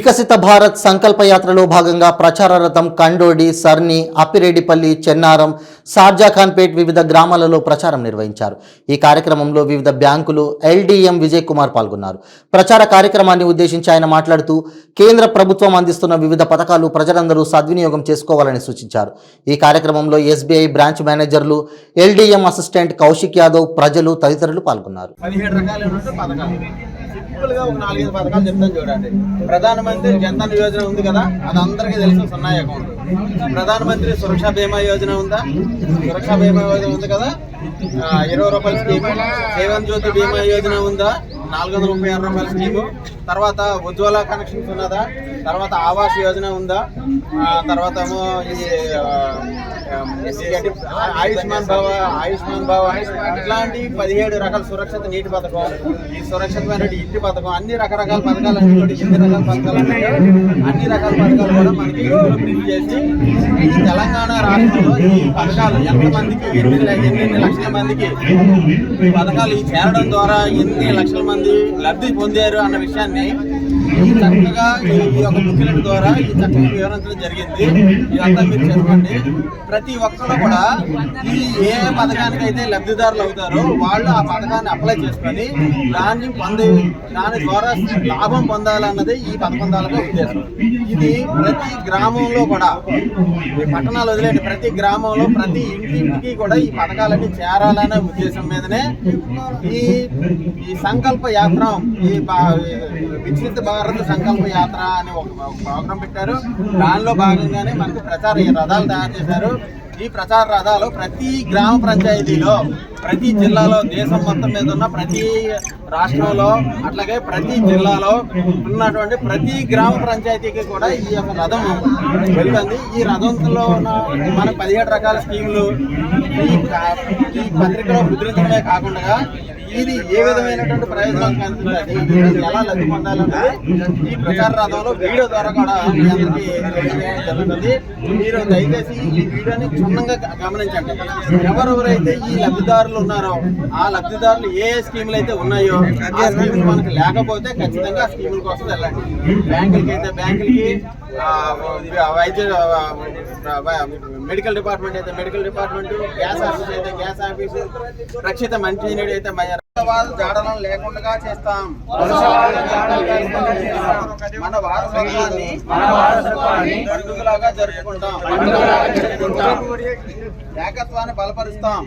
వికసిత భారత్ సంకల్ప యాత్రలో భాగంగా ప్రచార రథం కండోడి, సర్ని, అప్పిరెడ్డిపల్లి, చెన్నారం, షార్జాఖాన్పేట్ వివిధ గ్రామాలలో ప్రచారం నిర్వహించారు. ఈ కార్యక్రమంలో వివిధ బ్యాంకులు ఎల్డీఎం విజయ్ కుమార్ పాల్గొన్నారు. ప్రచార కార్యక్రమాన్ని ఉద్దేశించి ఆయన మాట్లాడుతూ కేంద్ర ప్రభుత్వం అందిస్తున్న వివిధ పథకాలు ప్రజలందరూ సద్వినియోగం చేసుకోవాలని సూచించారు. ఈ కార్యక్రమంలో ఎస్బీఐ బ్రాంచ్ మేనేజర్లు, ఎల్డీఎం అసిస్టెంట్ కౌశిక్ యాదవ్, ప్రజలు తదితరులు పాల్గొన్నారు. సింపుల్గా ఒక 4-5 పథకాలు చెప్తాను చూడండి. ప్రధానమంత్రి జన్ధన్ యోజన ఉంది కదా, అది అందరికీ తెలుసు. సున్నా అకౌంట్. ప్రధానమంత్రి సురక్ష బీమా యోజన ఉందా? సురక్ష బీమా యోజన ఉంది కదా, 20 రూపాయల స్కీమ్. జీవన్ జ్యోతి బీమా యోజన ఉందా? 436 రూపాయల స్కీము. తర్వాత ఉజ్వల కనెక్షన్స్ ఉన్నదా? తర్వాత ఆవాస్ యోజన ఉందా? తర్వాత ఏమో ఆయుష్మాన్ భవ ఇట్లాంటి 17 రకాల సురక్షిత నీటి పథకం, ఈ సురక్షితమైన ఇంటి పథకం, అన్ని రకరకాల పథకాలు అన్ని రకాల పథకాలు కూడా మనకి ప్రింట్ చేసి ఈ తెలంగాణ రాష్ట్రంలో ఈ పథకాలు ఎంతమందికి, ఎన్ని లక్షల మందికి ఈ పథకాలు చేరడం ద్వారా ఎన్ని లక్షల మంది లబ్ధి పొందారు అన్న విషయాన్ని చక్కగా ఈ యొక్క బుక్లెట్ ద్వారా ఈ చక్కగా వివరించడం జరిగింది. ఇదంతా మీరు చెప్పండి. ప్రతి ఒక్కరు కూడా ఈ ఏ పథకానికి అయితే లబ్ధిదారులు అవుతారో వాళ్ళు ఆ పథకాన్ని అప్లై చేసుకొని దాని ద్వారా లాభం పొందాలన్నది ఈ పథకం తాలూకా ఉద్దేశం. ఇది ప్రతి గ్రామంలో కూడా, పట్టణాలు వదిలేండి, ప్రతి గ్రామంలో ప్రతి ఇంటికి కూడా ఈ పథకాలన్నీ చేరాలనే ఉద్దేశం మీదనే ఈ సంకల్ప యాత్ర, ఈ వికసిత భారత్ సంకల్ప యాత్ర అని ఒక ప్రోగ్రాం పెట్టారు. దానిలో భాగంగానే మనకు ప్రచార రథాలు తయారు చేశారు. ఈ ప్రచార రథాలు ప్రతి గ్రామ పంచాయతీలో, ప్రతి జిల్లాలో, దేశం మొత్తం మీద ఉన్న ప్రతి రాష్ట్రంలో, అట్లాగే ప్రతి జిల్లాలో ఉన్నటువంటి ప్రతి గ్రామ పంచాయతీకి కూడా ఈ యొక్క రథం వెళ్తుంది. ఈ రథంలో ఉన్న మన 17 రకాల స్కీములు ఈ పత్రికలో ముద్రించడమే కాకుండా ఇది ఏ విధమైనటువంటి ప్రయోజనాలు కనిపిస్తుంది, ఎలా లబ్ధి పొందాలన్నది ఈ ప్రచార రథంలో వీడియో ద్వారా కూడా మీ అందరికీ తెలియజేయడం జరుగుతుంది. మీరు దయచేసి ఈ వీడియోని క్షుణ్ణంగా గమనించండి. ఎవరెవరైతే ఈ లబ్ధిదారులు ఉన్నారో ఆ లబ్ధిదారులు ఏ స్కీములు అయితే ఉన్నాయో ఆ స్కీములు మనకు లేకపోతే ఖచ్చితంగా ఆ స్కీముల కోసం వెళ్ళండి. బ్యాంకులకి అయితే బ్యాంకులకి, వైద్య మెడికల్ డిపార్ట్మెంట్ అయితే మెడికల్ డిపార్ట్మెంట్, గ్యాస్ ఆఫీస్ అయితే గ్యాస్ ఆఫీసు, రక్షిత మంచినీడు అయితే జాడలం లేకుండా చేస్తాం. మన వారసత్వాన్ని పండుగలాగా జరుపుకుంటాం. ఏకత్వాన్ని బలపరుస్తాం.